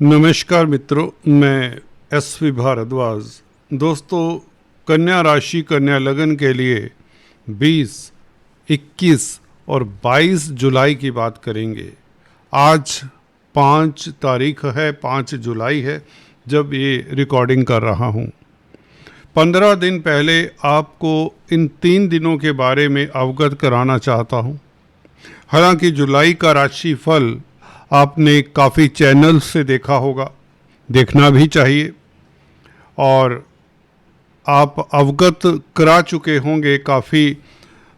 नमस्कार मित्रों, मैं SV भारद्वाज। दोस्तों, कन्या राशि कन्या लगन के लिए 20, 21 और 22 जुलाई की बात करेंगे। आज 5 तारीख है, 5 जुलाई है जब ये रिकॉर्डिंग कर रहा हूँ। 15 दिन पहले आपको इन 3 दिनों के बारे में अवगत कराना चाहता हूँ। हालांकि जुलाई का राशि फल आपने काफ़ी चैनल से देखा होगा, देखना भी चाहिए, और आप अवगत करा चुके होंगे काफ़ी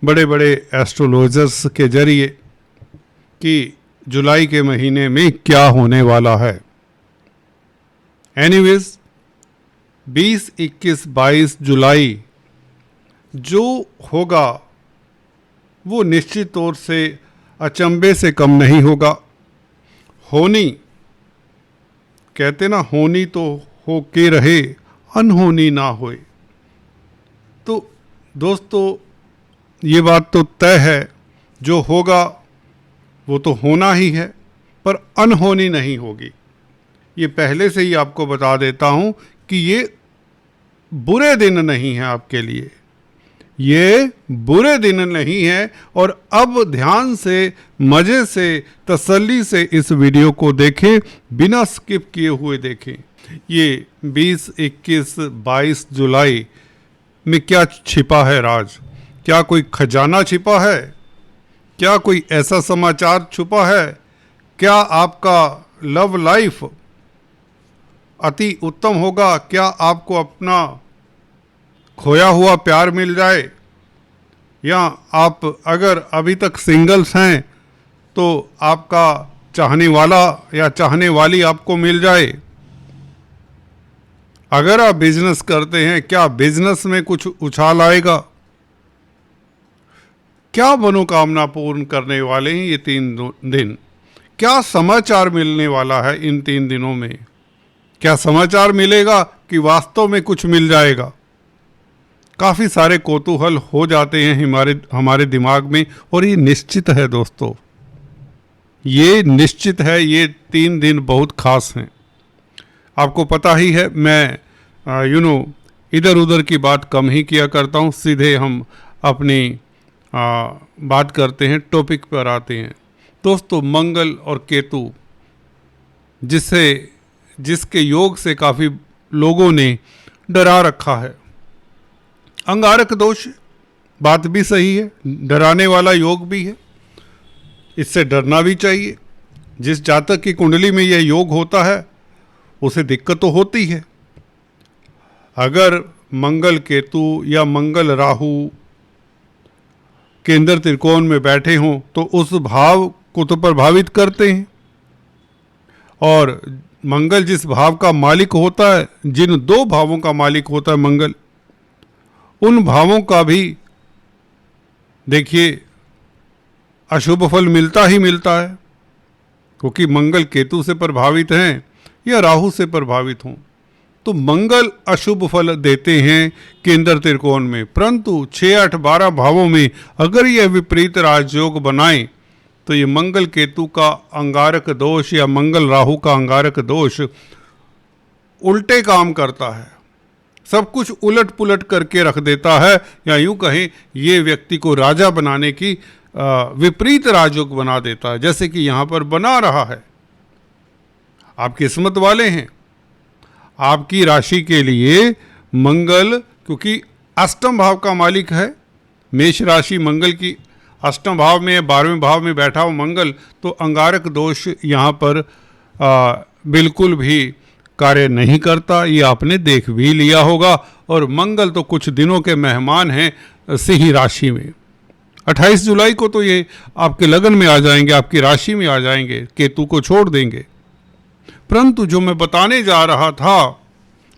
बड़े बड़े एस्ट्रोलॉजर्स के जरिए कि जुलाई के महीने में क्या होने वाला है। एनीवेज, 20, 21, 22 जुलाई जो होगा वो निश्चित तौर से अचंभे से कम नहीं होगा। होनी कहते ना, होनी तो हो के रहे, अनहोनी ना होए। तो दोस्तों, ये बात तो तय है, जो होगा वो तो होना ही है, पर अनहोनी नहीं होगी। ये पहले से ही आपको बता देता हूँ कि ये बुरे दिन नहीं है आपके लिए, ये बुरे दिन नहीं है। और अब ध्यान से, मज़े से, तसल्ली से इस वीडियो को देखें, बिना स्किप किए हुए देखें। ये 20, 21, 22 जुलाई में क्या छिपा है राज? क्या कोई खजाना छिपा है? क्या कोई ऐसा समाचार छुपा है? क्या आपका लव लाइफ अति उत्तम होगा? क्या आपको अपना खोया हुआ प्यार मिल जाए? या आप अगर अभी तक सिंगल्स हैं तो आपका चाहने वाला या चाहने वाली आपको मिल जाए? अगर आप बिजनेस करते हैं, क्या बिजनेस में कुछ उछाल आएगा? क्या मनोकामना पूर्ण करने वाले हैं ये 3 दिन? क्या समाचार मिलने वाला है इन 3 दिनों में? क्या समाचार मिलेगा कि वास्तव में कुछ मिल जाएगा? काफ़ी सारे कौतूहल हो जाते हैं हमारे दिमाग में, और ये निश्चित है दोस्तों, ये निश्चित है, ये 3 दिन बहुत खास हैं। आपको पता ही है, मैं इधर उधर की बात कम ही किया करता हूँ। सीधे हम अपनी बात करते हैं, टॉपिक पर आते हैं। दोस्तों, मंगल और केतु जिसके योग से काफ़ी लोगों ने डरा रखा है। अंगारक दोष, बात भी सही है, डराने वाला योग भी है, इससे डरना भी चाहिए। जिस जातक की कुंडली में यह योग होता है उसे दिक्कत तो होती है। अगर मंगल केतु या मंगल राहु केंद्र त्रिकोण में बैठे हों तो उस भाव को तो प्रभावित करते हैं, और मंगल जिस भाव का मालिक होता है, जिन 2 भावों का मालिक होता है मंगल, उन भावों का भी देखिए अशुभ फल मिलता ही मिलता है, क्योंकि मंगल केतु से प्रभावित हैं या राहु से प्रभावित हों तो मंगल अशुभ फल देते हैं केंद्र त्रिकोण में। परंतु 6, 8, 12 भावों में अगर यह विपरीत राजयोग बनाएं तो ये मंगल केतु का अंगारक दोष या मंगल राहु का अंगारक दोष उल्टे काम करता है, सब कुछ उलट पुलट करके रख देता है, या यूं कहें ये व्यक्ति को राजा बनाने की विपरीत राजयोग बना देता है, जैसे कि यहाँ पर बना रहा है। आप किस्मत वाले हैं, आपकी राशि के लिए मंगल, क्योंकि अष्टम भाव का मालिक है, मेष राशि मंगल की अष्टम भाव में, 12वें भाव में बैठा हो मंगल, तो अंगारक दोष यहाँ पर बिल्कुल भी कार्य नहीं करता। ये आपने देख भी लिया होगा। और मंगल तो कुछ दिनों के मेहमान हैं सिंह राशि में। 28 जुलाई को तो ये आपके लगन में आ जाएंगे, आपकी राशि में आ जाएंगे, केतु को छोड़ देंगे। परंतु जो मैं बताने जा रहा था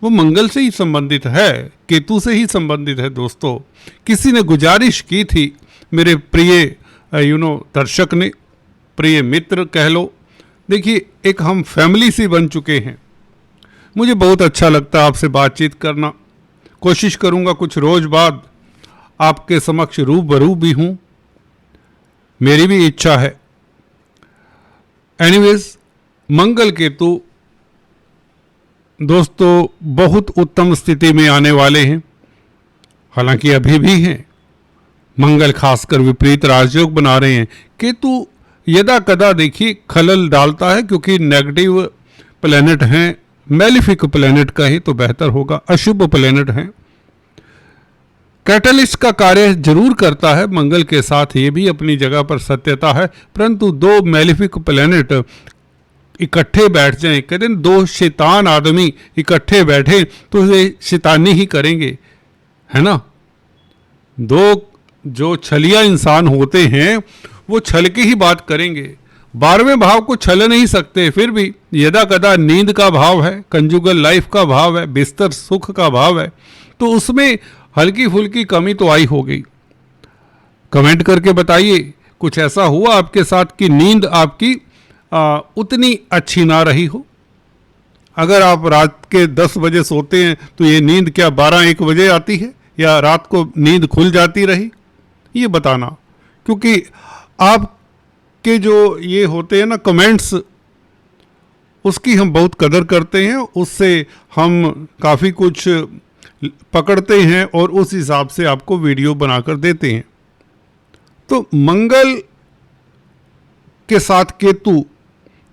वो मंगल से ही संबंधित है, केतु से ही संबंधित है। दोस्तों, किसी ने गुजारिश की थी, मेरे प्रिय दर्शक ने, प्रिय मित्र कह लो, देखिए एक हम फैमिली सी बन चुके हैं। मुझे बहुत अच्छा लगता है आपसे बातचीत करना। कोशिश करूंगा कुछ रोज बाद आपके समक्ष रूबरू भी हूं, मेरी भी इच्छा है। एनीवेज, मंगल केतु दोस्तों बहुत उत्तम स्थिति में आने वाले हैं, हालांकि अभी भी हैं। मंगल खासकर विपरीत राजयोग बना रहे हैं। केतु यदा कदा देखिए खलल डालता है, क्योंकि नेगेटिव प्लेनेट हैं, मैलिफिक प्लेनेट कहे तो बेहतर होगा, अशुभ प्लेनेट हैं। कैटलिस्ट का कार्य जरूर करता है मंगल के साथ, ये भी अपनी जगह पर सत्यता है, परंतु दो मैलिफिक प्लेनेट इकट्ठे बैठ जाएं, कहते हैं दो शैतान आदमी इकट्ठे बैठे तो ये शैतानी ही करेंगे, है ना। दो जो छलिया इंसान होते हैं वो छल की ही बात करेंगे। 12वें भाव को छल नहीं सकते, फिर भी यदा कदा नींद का भाव है, कंजुगल लाइफ का भाव है, बिस्तर सुख का भाव है, तो उसमें हल्की फुल्की कमी तो आई हो गई। कमेंट करके बताइए कुछ ऐसा हुआ आपके साथ कि नींद आपकी उतनी अच्छी ना रही हो। अगर आप रात के 10 बजे सोते हैं तो ये नींद क्या 12-1 बजे आती है, या रात को नींद खुल जाती रही, ये बताना। क्योंकि आपके जो ये होते हैं ना कमेंट्स, उसकी हम बहुत कदर करते हैं, उससे हम काफ़ी कुछ पकड़ते हैं और उस हिसाब से आपको वीडियो बनाकर देते हैं। तो मंगल के साथ केतु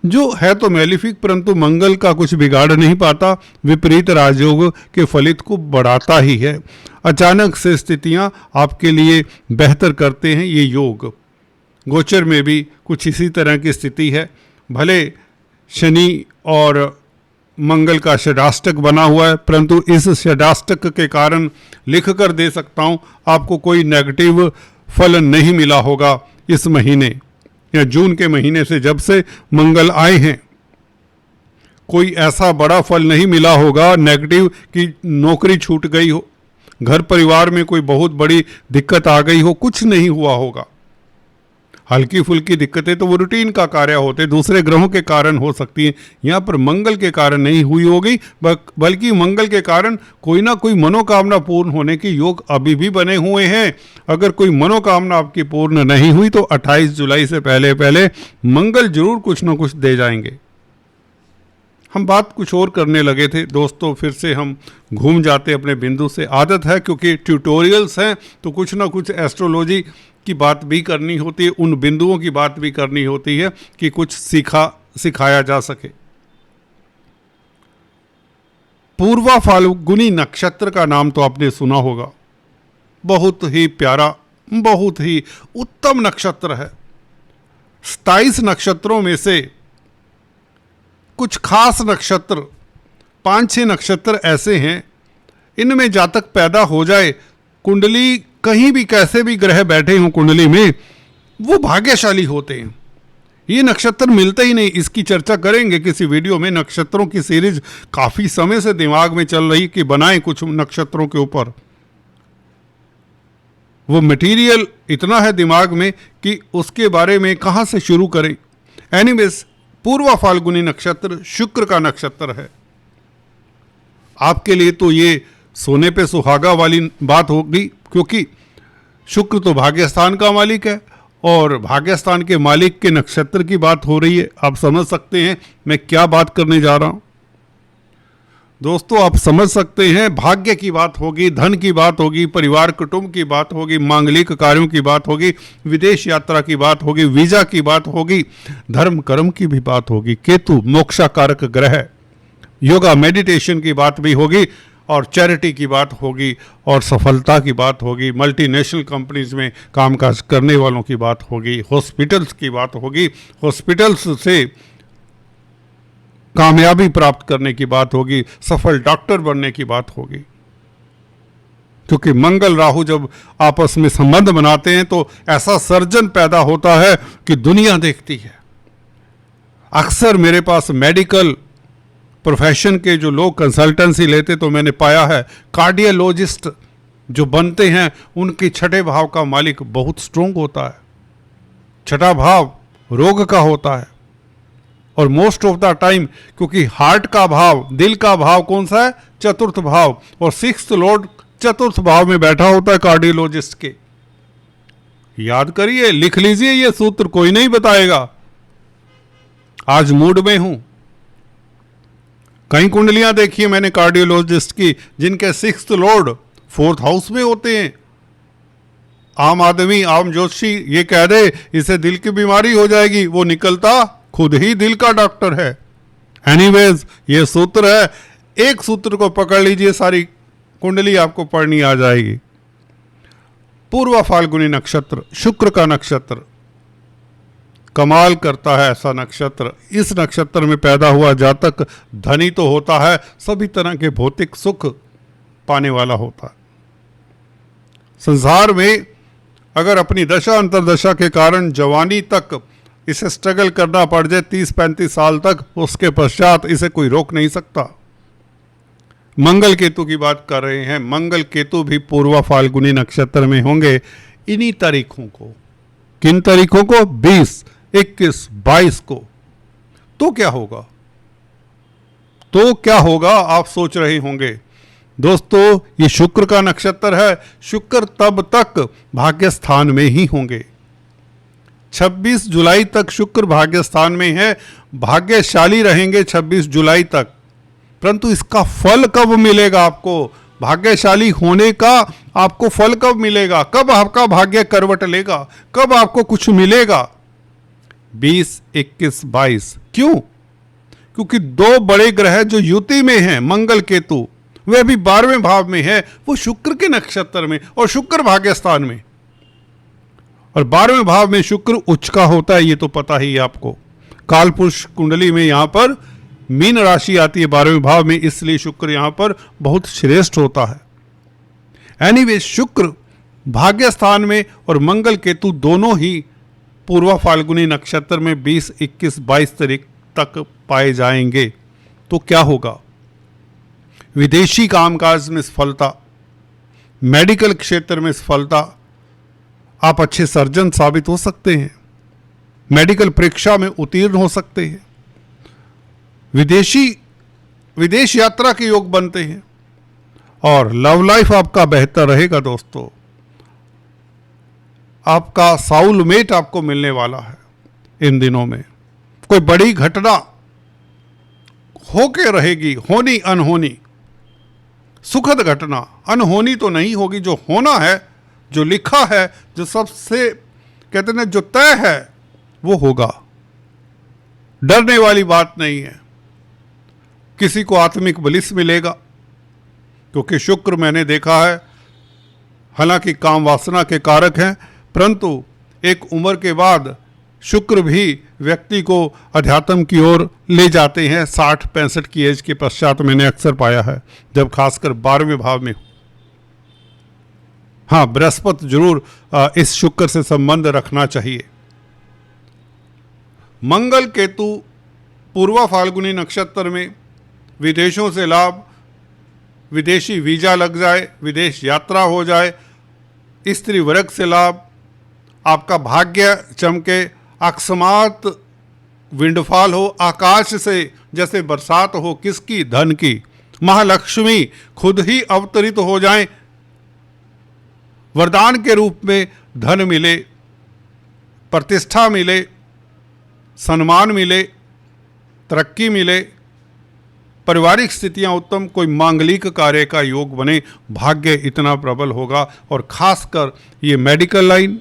जो है तो मैलिफिक, परंतु मंगल का कुछ बिगाड़ नहीं पाता, विपरीत राजयोग के फलित को बढ़ाता ही है। अचानक से स्थितियां आपके लिए बेहतर करते हैं ये योग। गोचर में भी कुछ इसी तरह की स्थिति है। भले शनि और मंगल का षडाष्टक बना हुआ है, परंतु इस षडाष्टक के कारण लिख कर दे सकता हूं आपको कोई नेगेटिव फल नहीं मिला होगा इस महीने या जून के महीने से, जब से मंगल आए हैं। कोई ऐसा बड़ा फल नहीं मिला होगा नेगेटिव कि नौकरी छूट गई हो, घर परिवार में कोई बहुत बड़ी दिक्कत आ गई हो, कुछ नहीं हुआ होगा। हल्की फुल्की दिक्कतें तो वो रूटीन का कार्य होते, दूसरे ग्रहों के कारण हो सकती हैं, यहाँ पर मंगल के कारण नहीं हुई होगी, बल्कि मंगल के कारण कोई ना कोई मनोकामना पूर्ण होने के योग अभी भी बने हुए हैं। अगर कोई मनोकामना आपकी पूर्ण नहीं हुई तो 28 जुलाई से पहले पहले मंगल जरूर कुछ ना कुछ दे जाएंगे। हम बात कुछ और करने लगे थे दोस्तों, फिर से हम घूम जाते अपने बिंदु से। आदत है, क्योंकि ट्यूटोरियल्स हैं तो कुछ ना कुछ एस्ट्रोलॉजी की बात भी करनी होती है, उन बिंदुओं की बात भी करनी होती है कि कुछ सिखाया जा सके। पूर्वा फाल्गुनी नक्षत्र का नाम तो आपने सुना होगा, बहुत ही प्यारा, बहुत ही उत्तम नक्षत्र है। 27 नक्षत्रों में से कुछ खास नक्षत्र, 5-6 नक्षत्र ऐसे हैं, इनमें जातक पैदा हो जाए, कुंडली कहीं भी कैसे भी ग्रह बैठे हों कुंडली में, वो भाग्यशाली होते हैं। ये नक्षत्र मिलते ही नहीं। इसकी चर्चा करेंगे किसी वीडियो में। नक्षत्रों की सीरीज काफी समय से दिमाग में चल रही कि बनाएं कुछ नक्षत्रों के ऊपर। वो मटेरियल इतना है दिमाग में कि उसके बारे में कहां से शुरू करें। एनीवेज, पूर्वा फाल्गुनी नक्षत्र शुक्र का नक्षत्र है। आपके लिए तो ये सोने पे सुहागा वाली बात होगी, क्योंकि शुक्र तो भाग्यस्थान का मालिक है और भाग्यस्थान के मालिक के नक्षत्र की बात हो रही है। आप समझ सकते हैं मैं क्या बात करने जा रहा हूं दोस्तों। आप समझ सकते हैं भाग्य की बात होगी, धन की बात होगी, परिवार कुटुंब की बात होगी, मांगलिक कार्यों की बात होगी, विदेश यात्रा की बात होगी, वीजा की बात होगी, धर्म कर्म की भी बात होगी। केतु मोक्षाकारक ग्रह, योगा मेडिटेशन की बात भी होगी और चैरिटी की बात होगी और सफलता की बात होगी, मल्टीनेशनल कंपनीज में कामकाज करने वालों की बात होगी, हॉस्पिटल्स की बात होगी, हॉस्पिटल्स से कामयाबी प्राप्त करने की बात होगी, सफल डॉक्टर बनने की बात होगी। क्योंकि मंगल राहु जब आपस में संबंध बनाते हैं तो ऐसा सर्जन पैदा होता है कि दुनिया देखती है। अक्सर मेरे पास मेडिकल प्रोफेशन के जो लोग कंसल्टेंसी लेते तो मैंने पाया है कार्डियोलॉजिस्ट जो बनते हैं उनकी छठे भाव का मालिक बहुत स्ट्रोंग होता है। छठा भाव रोग का होता है और मोस्ट ऑफ द टाइम, क्योंकि हार्ट का भाव, दिल का भाव कौन सा है? चतुर्थ भाव, और 6th लॉर्ड चतुर्थ भाव में बैठा होता है कार्डियोलॉजिस्ट के। याद करिए, लिख लीजिए, ये सूत्र कोई नहीं बताएगा। आज मूड में हूं, कई कुंडलियां देखी है मैंने कार्डियोलॉजिस्ट की जिनके 6th लॉर्ड 4th हाउस में होते हैं। आम आदमी, आम ज्योतिषी ये कह दे इसे दिल की बीमारी हो जाएगी, वो निकलता खुद ही दिल का डॉक्टर है। एनीवेज, ये सूत्र है, एक सूत्र को पकड़ लीजिए, सारी कुंडली आपको पढ़नी आ जाएगी। पूर्व फाल्गुनी नक्षत्र, शुक्र का नक्षत्र, कमाल करता है ऐसा नक्षत्र। इस नक्षत्र में पैदा हुआ जातक धनी तो होता है, सभी तरह के भौतिक सुख पाने वाला होता है। संसार में अगर अपनी दशा अंतरदशा के कारण जवानी तक इसे स्ट्रगल करना पड़ जाए 30-35 साल तक, उसके पश्चात इसे कोई रोक नहीं सकता। मंगल केतु की बात कर रहे हैं। मंगल केतु भी पूर्व फाल्गुनी नक्षत्र में होंगे इन्हीं तारीखों को। किन तारीखों को? 20, 21, 22 को। तो क्या होगा? तो क्या होगा आप सोच रहे होंगे। दोस्तों, ये शुक्र का नक्षत्र है। शुक्र तब तक भाग्य स्थान में ही होंगे। 26 जुलाई तक शुक्र भाग्य स्थान में है, भाग्यशाली रहेंगे 26 जुलाई तक। परंतु इसका फल कब मिलेगा आपको? भाग्यशाली होने का आपको फल कब मिलेगा? कब आपका भाग्य करवट लेगा? कब आपको कुछ मिलेगा? 20, 21, 22। क्यों? क्योंकि दो बड़े ग्रह जो युति में हैं, मंगल केतु, वे भी 12वें भाव में है, वो शुक्र के नक्षत्र में और शुक्र भाग्य स्थान में। और 12वें भाव में शुक्र उच्च का होता है, ये तो पता ही है आपको। कालपुरुष कुंडली में यहां पर मीन राशि आती है 12वें भाव में, इसलिए शुक्र यहां पर बहुत श्रेष्ठ होता है। एनीवे, शुक्र भाग्य स्थान में और मंगल केतु दोनों ही पूर्व फाल्गुनी नक्षत्र में 20, 21, 22 तारीख तक पाए जाएंगे। तो क्या होगा? विदेशी कामकाज में सफलता, मेडिकल क्षेत्र में सफलता, आप अच्छे सर्जन साबित हो सकते हैं, मेडिकल परीक्षा में उत्तीर्ण हो सकते हैं, विदेश यात्रा के योग बनते हैं और लव लाइफ आपका बेहतर रहेगा। दोस्तों, आपका साउलमेट आपको मिलने वाला है इन दिनों में। कोई बड़ी घटना होके रहेगी, होनी अनहोनी, सुखद घटना। अनहोनी तो नहीं होगी, जो होना है, जो लिखा है, जो सबसे कहते हैं जो तय है, वो होगा। डरने वाली बात नहीं है। किसी को आत्मिक बलिस मिलेगा, क्योंकि शुक्र मैंने देखा है, हालांकि काम वासना के कारक हैं, परंतु एक उम्र के बाद शुक्र भी व्यक्ति को अध्यात्म की ओर ले जाते हैं। 60-65 की एज के पश्चात मैंने अक्सर पाया है, जब खासकर 12वें भाव में। हाँ, बृहस्पति जरूर इस शुक्र से संबंध रखना चाहिए। मंगल केतु पूर्व फाल्गुनी नक्षत्र में विदेशों से लाभ, विदेशी वीजा लग जाए, विदेश यात्रा हो जाए, स्त्री वर्ग से लाभ, आपका भाग्य चमके, अकस्मात विंडफॉल हो, आकाश से जैसे बरसात हो, किसकी? धन की। महालक्ष्मी खुद ही अवतरित हो जाएं, वरदान के रूप में धन मिले, प्रतिष्ठा मिले, सम्मान मिले, तरक्की मिले, पारिवारिक स्थितियां उत्तम, कोई मांगलिक कार्य का योग बने, भाग्य इतना प्रबल होगा। और खासकर ये मेडिकल लाइन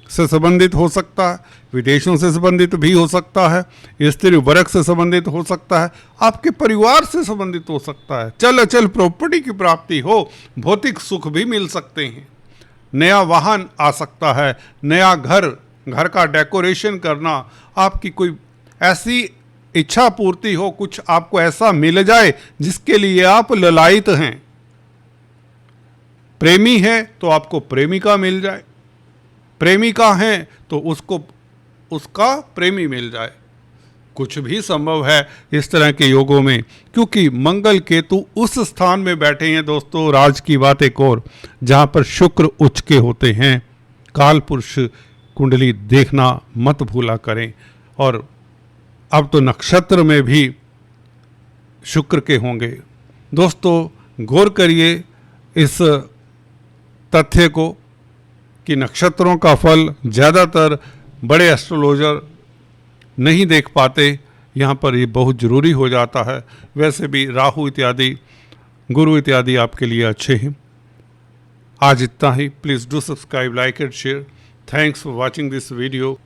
से संबंधित हो सकता है, विदेशों से संबंधित भी हो सकता है, स्त्री वर्ग से संबंधित हो सकता है, आपके परिवार से संबंधित हो सकता है, चल अचल प्रॉपर्टी की प्राप्ति हो, भौतिक सुख भी मिल सकते हैं, नया वाहन आ सकता है, नया घर का डेकोरेशन करना, आपकी कोई ऐसी इच्छा पूर्ति हो, कुछ आपको ऐसा मिल जाए जिसके लिए आप ललायित हैं। प्रेमी है तो आपको प्रेमिका मिल जाए, प्रेमिका है तो उसको उसका प्रेमी मिल जाए, कुछ भी संभव है इस तरह के योगों में, क्योंकि मंगल केतु उस स्थान में बैठे हैं। दोस्तों, राज की बात एक और, जहां पर शुक्र उच्च के होते हैं। काल पुरुष कुंडली देखना मत भूला करें। और अब तो नक्षत्र में भी शुक्र के होंगे। दोस्तों, गौर करिए इस तथ्य को कि नक्षत्रों का फल ज़्यादातर बड़े एस्ट्रोलॉजर नहीं देख पाते, यहाँ पर ये बहुत ज़रूरी हो जाता है। वैसे भी राहु इत्यादि, गुरु इत्यादि आपके लिए अच्छे हैं। आज इतना ही। Please do subscribe, like and share. Thanks for watching this video.